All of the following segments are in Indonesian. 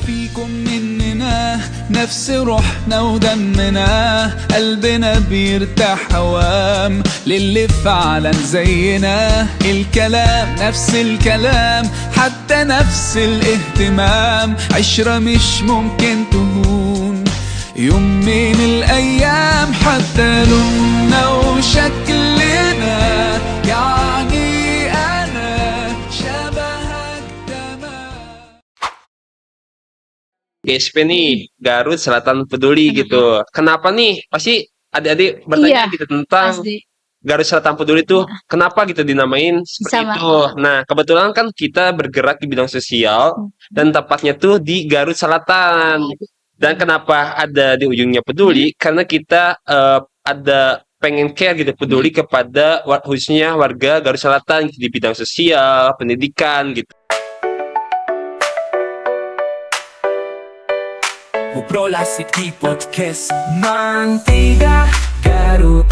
فيكم مننا نفس روحنا ودمنا قلبنا بيرتاح هوام للي فعلا زينا الكلام نفس الكلام حتى نفس الاهتمام عشرة مش ممكن تهون يوم من الأيام حتى لوننا وشكلنا يعني أنا شبهك تمام. GSP nih, Garut Selatan Peduli gitu. Kenapa nih? Pasti adik-adik bertanya gitu tentang Pasti. Garut Selatan Peduli tuh kenapa gitu dinamain seperti Sama. itu. Nah, kebetulan kan kita bergerak di bidang sosial dan tepatnya tuh di Garut Selatan. Dan kenapa ada di ujungnya peduli? Karena kita ada pengen care gitu, peduli kepada khususnya warga Garut Selatan gitu, di bidang sosial, pendidikan gitu. Ngobrol asik di podcast Mantiga Garut.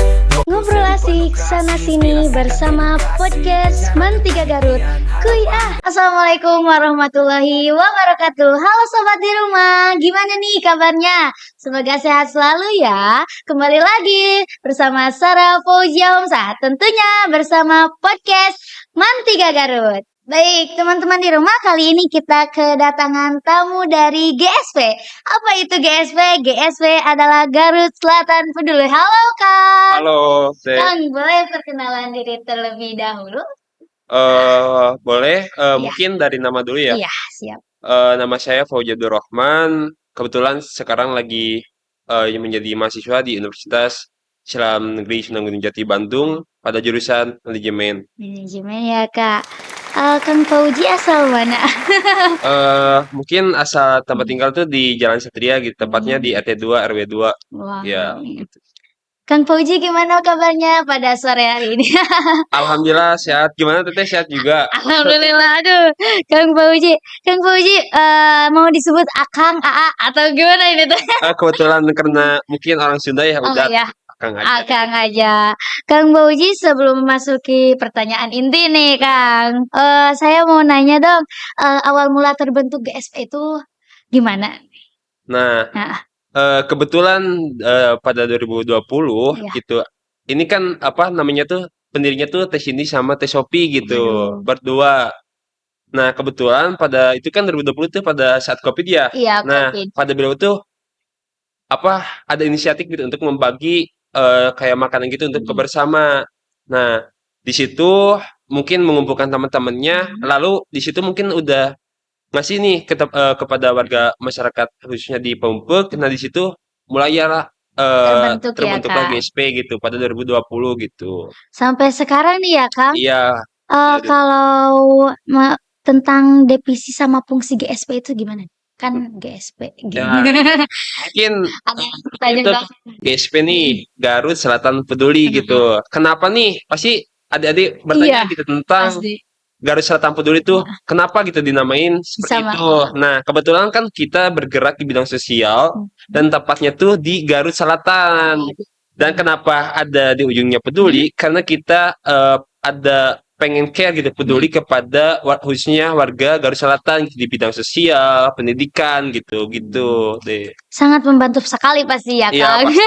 Ngobrol asik sana sini bersama podcast Mantiga Garut. Kuy ah. Assalamualaikum warahmatullahi wabarakatuh. Halo sobat di rumah, gimana nih kabarnya? Semoga sehat selalu ya. Kembali lagi bersama Sarah Fauzia Homsah, tentunya bersama podcast Mantiga Garut. Baik, teman-teman di rumah, kali ini kita kedatangan tamu dari GSP. Apa itu GSP? GSP adalah Garut Selatan Peduli. Halo, Kang. Halo, Kang, boleh perkenalan diri terlebih dahulu? boleh Iya. mungkin dari nama dulu ya. Iya, siap. Nama saya Faujadur Rahman. Kebetulan sekarang lagi menjadi mahasiswa di Universitas Islam Negeri Sunan Gunung Jati Bandung pada jurusan manajemen. Manajemen ya, Kak. Kang Fauji asal mana? Mungkin asal tempat tinggal tuh di Jalan Satria gitu, tepatnya di RT 2 RW 2. Wah. Ya, gitu. Kang Fauji gimana kabarnya pada sore hari ini? Alhamdulillah sehat. Gimana Teteh, sehat juga? Alhamdulillah, aduh. Kang Fauji, mau disebut Akang, AA atau gimana ini tuh? Kebetulan karena mungkin orang Sunda ya Oh udah ya, Kang aja. Akang aja. Kang Fauji, sebelum memasuki pertanyaan inti nih, Kang. Saya mau nanya dong, awal mula terbentuk GSP itu gimana? Nah, Nah, kebetulan pada 2020 Iya. gitu. Ini kan apa namanya tuh pendirinya tuh Teh Cindy sama Teh Sophie gitu, Aduh. berdua. Nah, kebetulan pada itu kan 2020 tuh pada saat Covid ya. Iya, Nah, Covid. pada beliau tuh apa ada inisiatif gitu untuk membagi kayak makanan gitu untuk bersama. Nah, di situ mungkin mengumpulkan teman-temannya, lalu di situ mungkin udah ngasih nih kepada warga masyarakat khususnya di Pempek. Nah, di situ mulai ya terbentuklah Kak. GSP gitu pada 2020 gitu. Sampai sekarang nih ya, Kang. Iya, Kalau tentang definisi sama fungsi GSP itu gimana? Kan GSP ya, gimana? mungkin Ada pertanyaan itu Kang. GSP nih Garut Selatan Peduli gitu. Kenapa nih? Pasti adik-adik bertanya gitu tentang Pasti. Garut Selatan Peduli tuh kenapa gitu dinamain seperti Sama. itu. Nah, kebetulan kan kita bergerak di bidang sosial dan tepatnya tuh di Garut Selatan. Dan kenapa ada di ujungnya peduli? Karena kita ada pengen care gitu, peduli kepada khususnya warga Garut Selatan gitu, di bidang sosial, pendidikan gitu deh. Sangat membantu sekali pasti ya, Iya, Kang. pasti.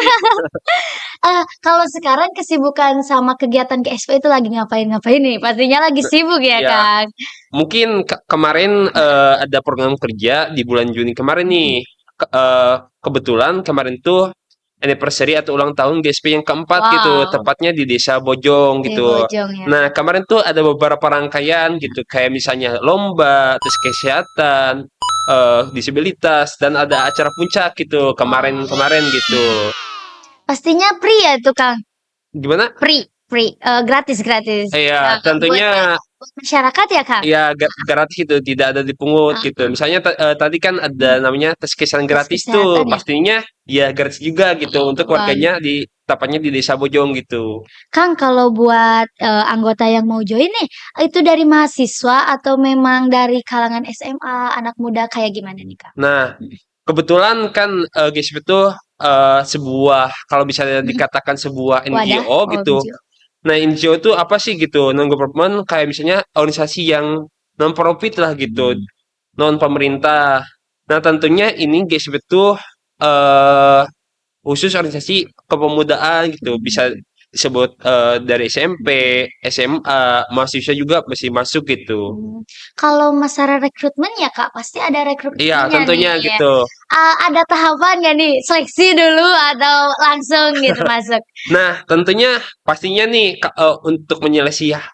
Kalau sekarang kesibukan sama kegiatan GSP itu lagi ngapain nih? Pastinya lagi sibuk ya, Iya. Kang. Mungkin kemarin ada program kerja di bulan Juni kemarin nih. Kebetulan kemarin tuh anniversary atau ulang tahun GSP yang keempat gitu, Wow. tepatnya di Desa Bojong Di gitu. Bojong ya. Nah, kemarin tuh ada beberapa rangkaian gitu, kayak misalnya lomba, terus kesehatan, disabilitas, dan ada acara puncak gitu kemarin gitu. Pastinya free ya itu, Kang. Gimana? Free. Gratis. Iya, tentunya buat masyarakat ya, Kang. ya gratis gitu, tidak ada dipungut gitu. Misalnya tadi kan ada namanya tes kesehatan gratis kesehatan tuh, ya. pastinya ya gratis juga gitu untuk warganya tepatnya di Desa Bojong gitu. Kang, kalau buat anggota yang mau join nih, itu dari mahasiswa atau memang dari kalangan SMA, anak muda kayak gimana nih, Kang? Nah, kebetulan kan GSP itu sebuah kalau misalnya dikatakan sebuah NGO gitu. NGO. Nah, NGO itu apa sih gitu? Non-government kayak misalnya organisasi yang non-profit lah gitu. Non pemerintah. Nah, tentunya ini GSP tuh eh khusus organisasi kepemudaan gitu. Bisa disebut dari SMP, SMA, mahasiswa juga masih masuk gitu. Kalau masalah rekrutmen ya Kak, pasti ada Iya, rekrutmennya nih. tentunya gitu. Ada tahapan nggak nih? Seleksi dulu atau langsung gitu masuk? Nah, tentunya pastinya nih untuk menyelesaikan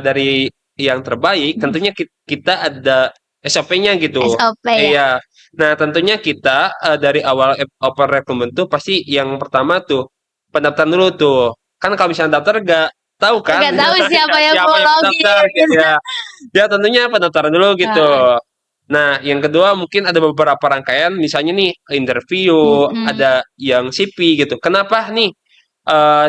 dari yang terbaik, tentunya kita ada SOP-nya gitu. SOP ya. Iya. Nah, tentunya kita dari awal open recruitment tuh pasti yang pertama tuh pendaftaran dulu tuh. Kan kalau misalnya daftar gak tahu kan Nggak tahu siapa yang siapa mau yang login daftar gitu gitu. ya. Ya tentunya pendaftaran dulu gitu. Heeh. Nah, yang kedua mungkin ada beberapa rangkaian, misalnya nih interview, Mm-mm. ada yang CP gitu. Kenapa nih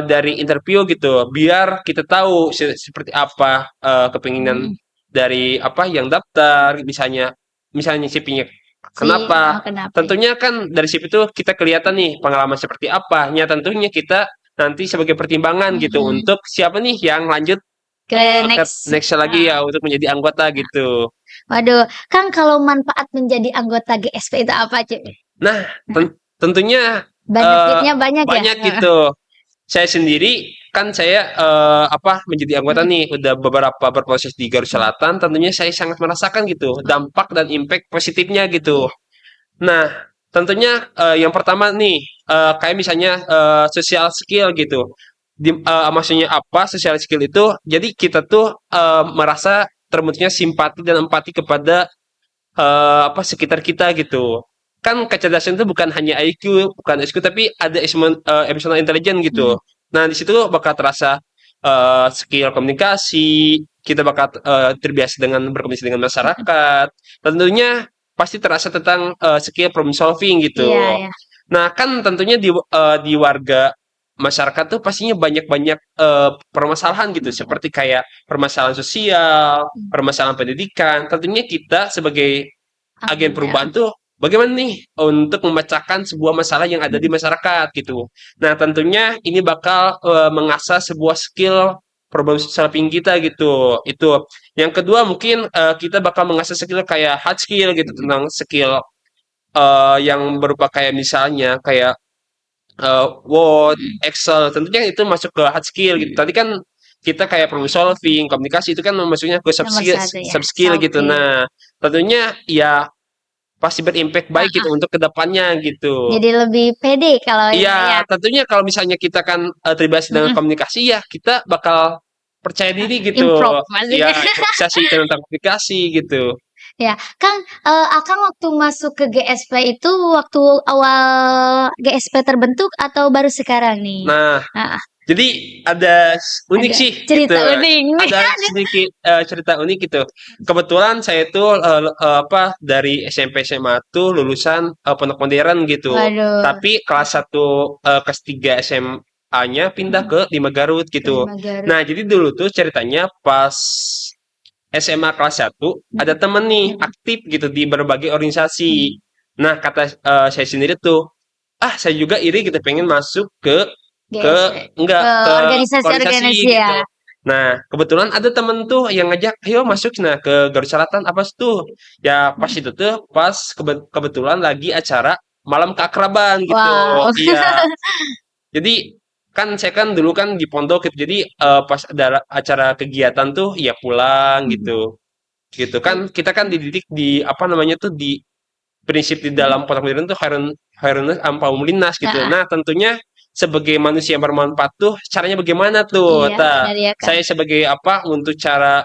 dari interview gitu, biar kita tahu seperti apa kepinginan Mm. dari apa yang daftar, misalnya CP-nya. Kenapa? Kenapa ya? Tentunya kan dari CP itu kita kelihatan nih pengalaman seperti apa. Ya tentunya kita nanti sebagai pertimbangan gitu Mm-mm. untuk siapa nih yang lanjut Ke ke next. next lagi ya untuk menjadi anggota gitu. Waduh, Kang kalau manfaat menjadi anggota GSP itu apa cuy? Nah, tentunya eh, Benefitnya banyak ya? banyak gitu. Saya sendiri kan saya apa menjadi anggota nih udah beberapa berproses di Garut Selatan, tentunya saya sangat merasakan gitu dampak dan impact positifnya gitu. Iya. Nah, tentunya yang pertama nih kayak misalnya social skill gitu. Maksudnya apa social skill itu? Jadi kita tuh merasa terbentuknya simpati dan empati kepada apa sekitar kita gitu. Kan kecerdasan itu bukan hanya IQ, bukan IQ tapi ada emotional intelligence gitu. Hmm. Nah, di situ bakal terasa skill komunikasi, kita bakal terbiasa dengan berkomunikasi dengan masyarakat. Tentunya pasti terasa tentang skill problem solving Iya, gitu. ya. Nah, kan tentunya di warga masyarakat tuh pastinya banyak-banyak permasalahan gitu, seperti kayak permasalahan sosial, permasalahan pendidikan. Tentunya kita sebagai agen Ya. perubahan tuh bagaimana nih untuk memecahkan sebuah masalah yang ada di masyarakat gitu. Nah, tentunya ini bakal mengasah sebuah skill problem solving kita gitu. Itu. Yang kedua mungkin kita bakal mengasah skill kayak hard skill gitu tentang skill yang berupa kayak misalnya kayak Word, Excel, tentunya itu masuk ke hard skill gitu. Tadi kan kita kayak problem solving, komunikasi itu kan masuknya ke Nomor satu ya, soft skill soft gitu. skill. Nah, tentunya ya pasti berimpact baik gitu untuk kedepannya gitu. Jadi lebih pede kalau ya. Iya, tentunya kalau misalnya kita kan terbiasa dengan Mm-mm. komunikasi ya kita bakal percaya diri gitu. Improve maksudnya. Ya, improvisasi tentang komunikasi gitu. Ya, Kang, Akang waktu masuk ke GSP itu waktu awal GSP terbentuk atau baru sekarang nih? Nah, Ah, jadi ada unik ada sih cerita gitu. unik nih. Ada sedikit cerita unik gitu. Kebetulan saya tuh apa dari SMP SMA tuh lulusan pondok modern gitu. Waduh, Tapi kelas 1 kelas 3 SMA-nya pindah ke Lima Garut gitu. Lima Garut. Nah, jadi dulu tuh ceritanya pas SMA kelas 1 ada temen nih aktif gitu di berbagai organisasi. Nah, kata saya sendiri tuh, ah saya juga iri gitu pengen masuk ke GSP. enggak Ke ke organisasi-organisasi organisasi ya. gitu. Nah, kebetulan ada temen tuh yang ngajak, ayo masuk nah ke Garut Selatan apa tuh? Ya pas itu tuh pas kebetulan lagi acara malam keakraban gitu. Wow. Iya. Jadi kan saya kan dulu kan di pondok gitu. Jadi pas ada acara kegiatan tuh ya pulang gitu. Gitu kan kita kan dididik di apa namanya tuh di prinsip di dalam pondok modern tuh Khairun ampau linas gitu. Nah, Nah, tentunya sebagai manusia yang bermanfaat tuh caranya bagaimana tuh? iya, Tah, benar ya, Kang. saya sebagai apa untuk cara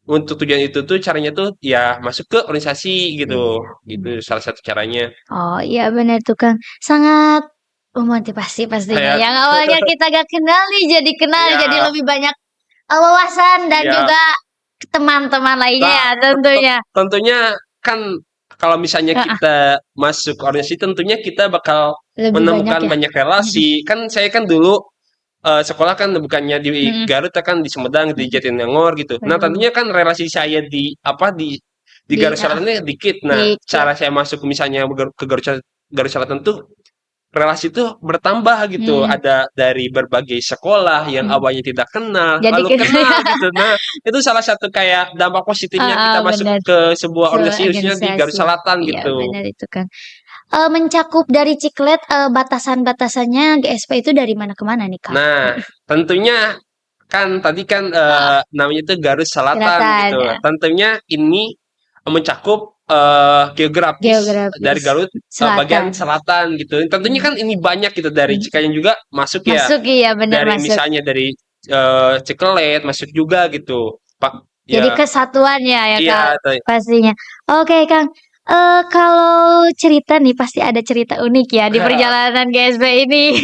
untuk tujuan itu tuh caranya tuh ya masuk ke organisasi gitu. Gitu salah satu caranya. Oh, iya benar tuh, Kang. Sangat memotivasi pastinya. Kayak Yang awalnya kita gak kenal nih jadi kenal, jadi ya lebih banyak wawasan dan ya juga teman-teman lainnya Nah, ya tentunya. tentunya kan kalau misalnya Heeh, kita masuk organisasi tentunya kita bakal lebih banyak menemukan ya. banyak relasi. Kan saya kan dulu sekolah kan bukannya di Mm-mm. Garut kan di Sumedang, di Jatinangor gitu. Nah, Waduh, tentunya kan relasi saya di apa di di Garut Selatan ini dikit. Nah, dikit. cara saya masuk misalnya ke Garut Selatan tuh relasi itu bertambah gitu. Ada dari berbagai sekolah yang awalnya tidak kenal, Jadi lalu kenal gitu. Nah, itu salah satu kayak dampak positifnya kita masuk benar. ke sebuah organisasi khususnya di Garut Organisasi. Selatan Iya, gitu. benar itu kan. Mencakup dari Ciklet, batasan-batasannya GSP itu dari mana ke mana nih, Kak? Nah, tentunya kan tadi kan namanya itu Garut Selatan Selatan gitu. ya. Tentunya ini mencakup geografis dari Geografis Garut bagian selatan. selatan gitu. Tentunya kan ini banyak gitu dari Hmm. Cikayam juga masuk ya. Masuk iya benar Dari masuk. misalnya dari Cikelet masuk juga gitu. Pak Jadi ya. kesatuannya ya Iya, Kak pastinya. Oke Kang, kalau cerita nih pasti ada cerita unik ya di perjalanan GSP ini.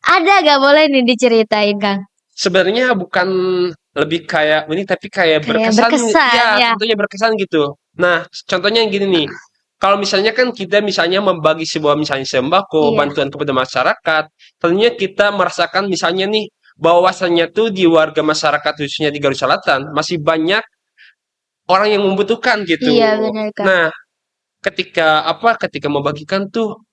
Ada gak boleh nih diceritain Kang? Sebenarnya bukan lebih kayak ini tapi kayak Kayak berkesan berkesan ya, ya. tentunya berkesan gitu. Nah, contohnya gini nih. Kalau misalnya kan kita misalnya membagi sebuah misalnya sembako, Iya. bantuan kepada masyarakat, tentunya kita merasakan misalnya nih bahwasannya tuh di warga masyarakat khususnya di Garut Selatan masih banyak orang yang membutuhkan gitu. Iya benar Kang. Nah, ketika membagikan tuh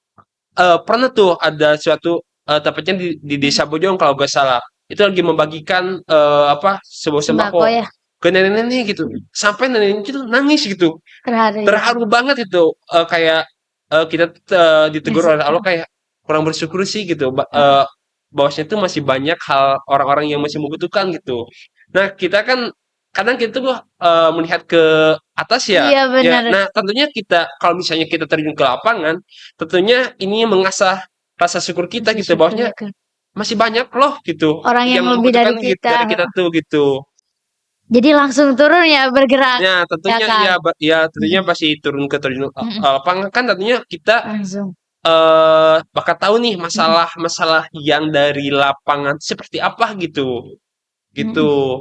pernah tuh ada suatu tepatnya di Desa Bojong kalau gak salah. Itu lagi membagikan sebuah Sembako sembako ya. ke nenek-nenek gitu. Sampai nenek itu nangis gitu. Terharu ya. Terharu banget itu kayak kita ditegur oleh Allah kayak kurang bersyukur sih gitu. Bahwasanya itu masih banyak hal orang-orang yang masih membutuhkan gitu. Nah, kita kan kadang kita tuh melihat ke atas ya. Iya Ya, benar. nah tentunya kita kalau misalnya kita terjun ke lapangan, tentunya ini mengasah rasa syukur kita gitu bahwasanya Syukur ya, Kang. masih banyak loh gitu Orang yang lebih dari membutuhkan gitu, dari kita tuh gitu. Jadi langsung turun ya bergerak Ya tentunya Kang. ya tentunya pasti turun ke lapangan kan tentunya kita Langsung. bakal tahu nih masalah-masalah yang dari lapangan seperti apa gitu. Gitu.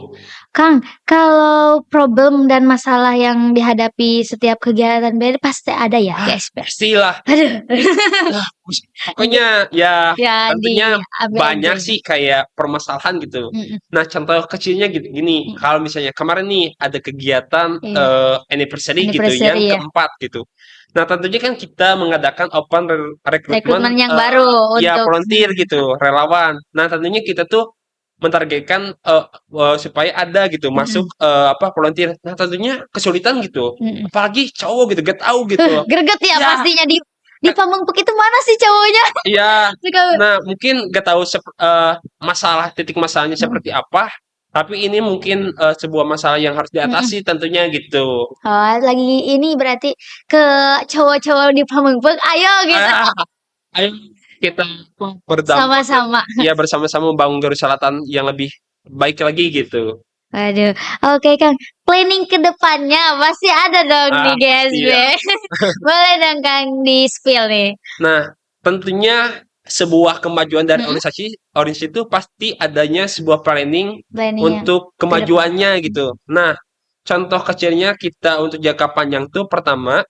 Kang, kalau problem dan masalah yang dihadapi setiap kegiatan BD pasti ada ya GSP? Pastilah. Aduh. Pokoknya ya Ya tentunya diambil banyak aja. sih kayak permasalahan gitu. Nah, contoh kecilnya gini, kalau misalnya kemarin nih ada kegiatan Iya. anniversary gitu Anniversary, yang ya. keempat gitu. Nah, tentunya kan kita mengadakan open Rekrutmen rekrutmen yang baru ya untuk volunteer gitu, relawan. Nah, tentunya kita tuh mentargetkan supaya ada gitu masuk volunteer. Nah, tentunya kesulitan gitu. Apalagi cowok gitu, gak tahu gitu. greget ya Ya, pastinya di Pamengpeuk itu mana sih cowoknya? iya. Suka Nah, mungkin gak tahu titik masalahnya seperti apa, tapi ini mungkin sebuah masalah yang harus diatasi tentunya gitu. Oh, lagi ini berarti ke cowok-cowok di Pamengpeuk, ayo gitu. Ayo kita berdampak Sama-sama. ya bersama-sama membangun Garut Selatan yang lebih baik lagi gitu. Waduh, oke Kang. Planning ke depannya pasti ada dong di GSB. Iya. Boleh dong Kang di spill nih. Nah, tentunya sebuah kemajuan dari organisasi itu pasti adanya sebuah planning Planning untuk kemajuannya gitu. Nah, contoh kecilnya kita untuk jangka panjang tuh pertama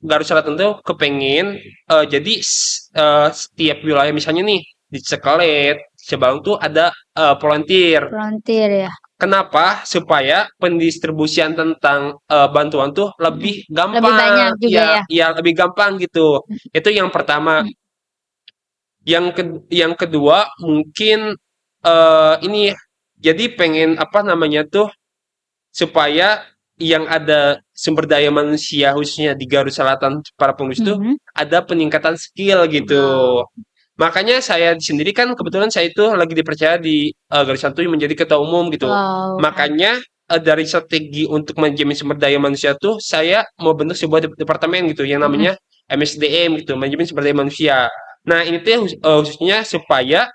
Garut Selatan tuh kepengen jadi setiap wilayah misalnya nih di Cekalet, Cibalong tuh ada volunteer. Volunteer ya. Kenapa? Supaya pendistribusian tentang bantuan tuh lebih gampang. Lebih banyak juga ya. Ya lebih gampang gitu. Itu yang pertama. Yang kedua mungkin ini jadi pengen apa namanya tuh supaya yang ada sumber daya manusia khususnya di Garut Selatan para pengurus itu ada peningkatan skill gitu. Makanya saya sendiri kan kebetulan saya itu lagi dipercaya di Garut Selatan menjadi ketua umum gitu. Wow. Makanya dari strategi untuk menjamin sumber daya manusia tuh saya mau bentuk sebuah departemen gitu yang namanya MSDM gitu, manajemen sumber daya manusia. Nah, ini tuh khususnya supaya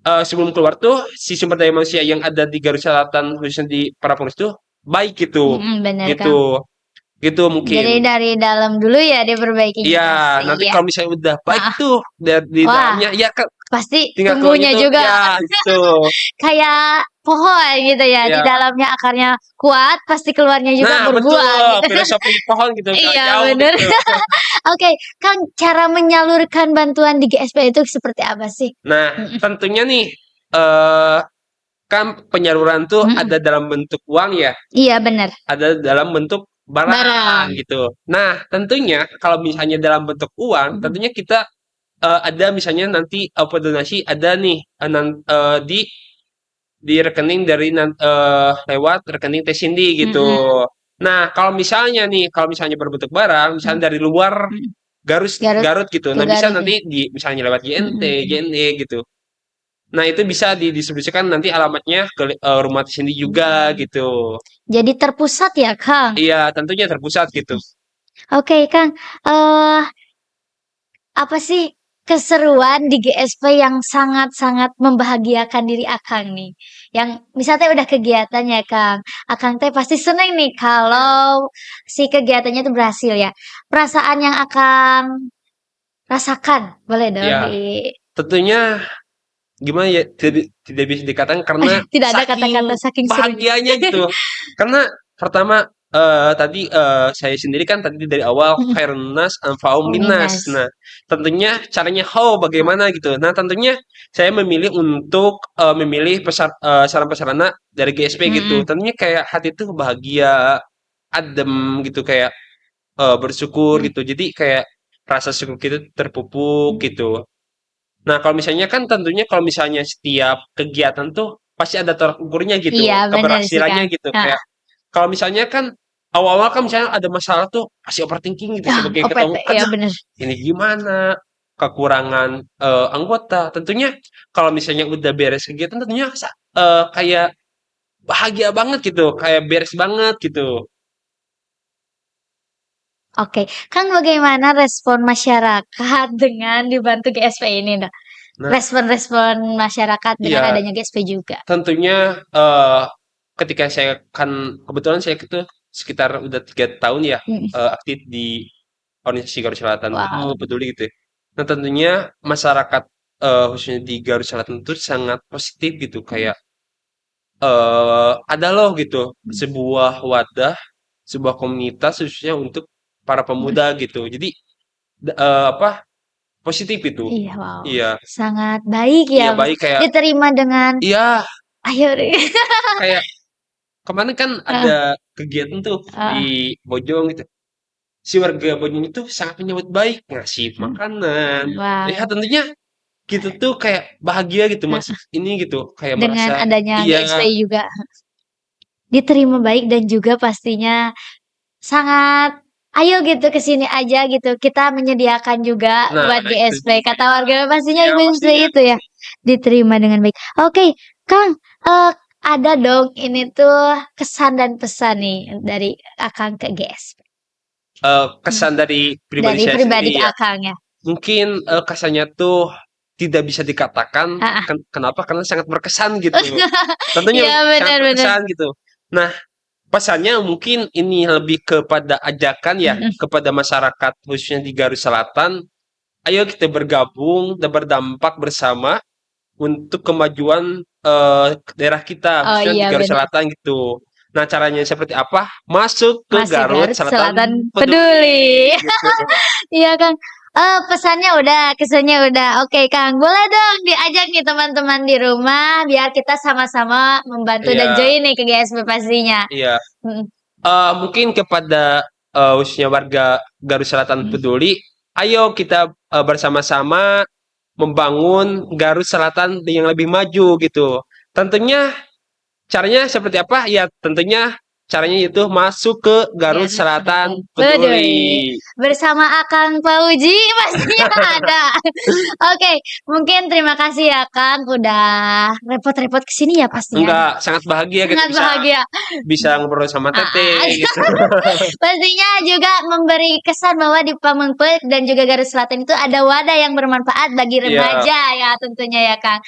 sebelum keluar tuh si sumber daya manusia yang ada di Garut Selatan khususnya di para pengurus tuh baik gitu. Benar Gitu. Gitu mungkin. Jadi dari dalam dulu ya diperbaiki. Iya, nanti kalau misalnya udah baik tuh di dalamnya ya pasti tinggal tumbuhnya keluarnya tuh, juga. ya gitu. Kayak pohon gitu ya, di Iya. dalamnya akarnya kuat, pasti keluarnya juga Nah, berbuah betul. gitu. Filosofi pohon gitu. Iya, jauh bener. gitu. Oke, Kang, cara menyalurkan bantuan di GSP itu seperti apa sih? Nah, tentunya nih kan penyaluran tuh ada dalam bentuk uang ya. Iya, benar. Ada dalam bentuk barang gitu. Nah, tentunya kalau misalnya dalam bentuk uang, tentunya kita ada misalnya nanti donasi ada nih di rekening dari lewat rekening Teh Cindy gitu. Nah, kalau misalnya berbentuk barang, misalnya dari luar Garut, Garut Garut gitu. ke Nah, bisa Garut ya. nanti misalnya lewat GNT, GNE gitu. Nah, itu bisa didistribusikan nanti alamatnya ke rumah Teh Cindy juga gitu. Jadi terpusat ya, Kang? Iya, tentunya terpusat gitu. Oke, Kang. Eh, apa sih keseruan di GSP yang sangat-sangat membahagiakan diri Akang nih? Yang misalnya udah kegiatan ya, Kang. Akang teh pasti seneng nih kalau si kegiatannya itu berhasil ya. Perasaan yang Akang rasakan, boleh dong Ya, di tentunya gimana ya, tidak bisa dikatakan karena tidak ada kata-kata saking saking serunya. bahagianya gitu. Karena pertama tadi saya sendiri kan tadi dari awal Khairunnas Anfa'um Linnas. Minus. Nah, tentunya caranya bagaimana gitu. Nah, tentunya saya memilih untuk memilih sarana-prasarana dari GSP gitu. Tentunya kayak hati tuh bahagia, adem gitu kayak bersyukur gitu. Jadi kayak rasa syukur kita terpupuk gitu. Nah, kalau misalnya kan tentunya kalau misalnya setiap kegiatan tuh pasti ada tolak ukurnya gitu, Iya, benar sih, keberhasilannya Kang. gitu. Heeh. Kayak kalau misalnya kan awal-awal kan misalnya ada masalah tuh pasti overthinking gitu Ah, sebagai ketua OPT, umum. ya Aduh, bener. ini gimana? Kekurangan anggota. Tentunya kalau misalnya udah beres kegiatan tentunya kayak bahagia banget gitu, kayak beres banget gitu. Oke, Kang bagaimana respon masyarakat dengan dibantu GSP ini, Dah? Nah, Respon-respon masyarakat dengan iya adanya GSP juga. tentunya ketika saya kan kebetulan saya itu sekitar udah 3 tahun ya Mm. aktif di organisasi Garut Selatan Wow. peduli gitu ya. Nah tentunya masyarakat khususnya di Garut Selatan itu sangat positif gitu kayak ada loh gitu sebuah wadah, sebuah komunitas khususnya untuk para pemuda gitu. Jadi apa positif itu. Iya, wow. Iya, Sangat baik iya ya, baik kayak diterima dengan iya ayo deh. kayak kemarin kan Heeh, ada kegiatan tuh heeh. di Bojong gitu. Si warga Bojong itu sangat menyambut baik, ngasih makanan. Ya Wow. tentunya gitu tuh kayak bahagia gitu Mas. Heeh. Ini gitu kayak Dengan merasa adanya GSP iya. juga diterima baik dan juga pastinya sangat ayo gitu ke sini aja gitu. Kita menyediakan juga Nah, buat itu GSP. Kata warga pastinya iya seperti pastinya. itu ya. Diterima dengan baik. Oke, Kang, ada dong ini tuh kesan dan pesan nih dari Akang ke GSP. Hmm. Kesan dari pribadi Dari saya pribadi ke sendiri ya. Akang ya. Mungkin kesannya tuh tidak bisa dikatakan Ah, ah. kenapa karena sangat berkesan gitu. Tentunya Iya sangat benar-benar. berkesan gitu. Nah, pesannya mungkin ini lebih kepada ajakan ya kepada masyarakat khususnya di Garut Selatan. Ayo kita bergabung dan berdampak bersama untuk kemajuan daerah kita Oh khususnya di iya Garut benar. Selatan gitu. Nah, caranya seperti apa? Masuk ke Masih Garut Garut Selatan Selatan Peduli peduli. gitu. Iya Kang. Pesannya udah, kesannya udah. Oke Kang, boleh dong diajak nih teman-teman di rumah biar kita sama-sama membantu dan Iya, join nih ke GSP pastinya. iya. Mm, Mungkin kepada khususnya warga Garut Selatan mm. Peduli, ayo kita bersama-sama membangun Garut Selatan yang lebih maju gitu. Tentunya caranya seperti apa? Ya tentunya caranya itu masuk ke Garut Garut Selatan Selatan peduli. Peduli. Bersama Akang Pauji pastinya ada. Oke, mungkin terima kasih ya Kang udah repot-repot kesini ya pastinya. Enggak, sangat bahagia kita Sangat bisa bahagia. bisa ngobrol sama Ah, ah. Teteh gitu. Pastinya juga memberi kesan bahwa di Pamengpeuk dan juga Garut Selatan itu ada wadah yang bermanfaat bagi Iya, remaja ya tentunya ya Kang.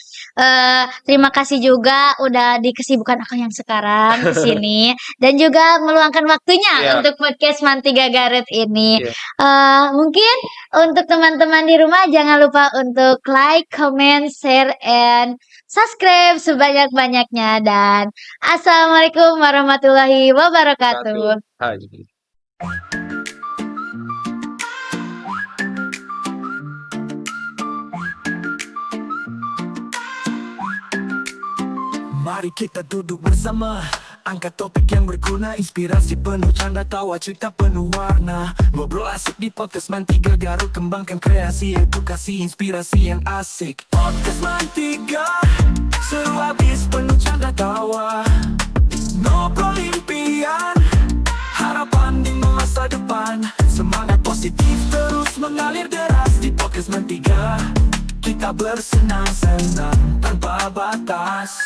Terima kasih juga udah di kesibukan Akang yang sekarang ke sini dan juga meluangkan waktunya iya, untuk podcast Mantiga Garut ini. iya. Mungkin untuk teman-teman di rumah jangan lupa untuk like, comment, share, and subscribe sebanyak-banyaknya dan Assalamualaikum warahmatullahi Satu. wabarakatuh. Ah, gitu. Mari kita duduk bersama Angkat topik yang berguna, inspirasi penuh canda tawa, cerita penuh warna. Ngobrol asik di podcast Mantiga Garut, kembangkan kreasi, edukasi, inspirasi yang asik. Podcast Mantiga, seru habis penuh canda tawa. Ngobrol impian, harapan di masa depan. Semangat positif terus mengalir deras di podcast Mantiga. Kita bersenang-senang tanpa batas.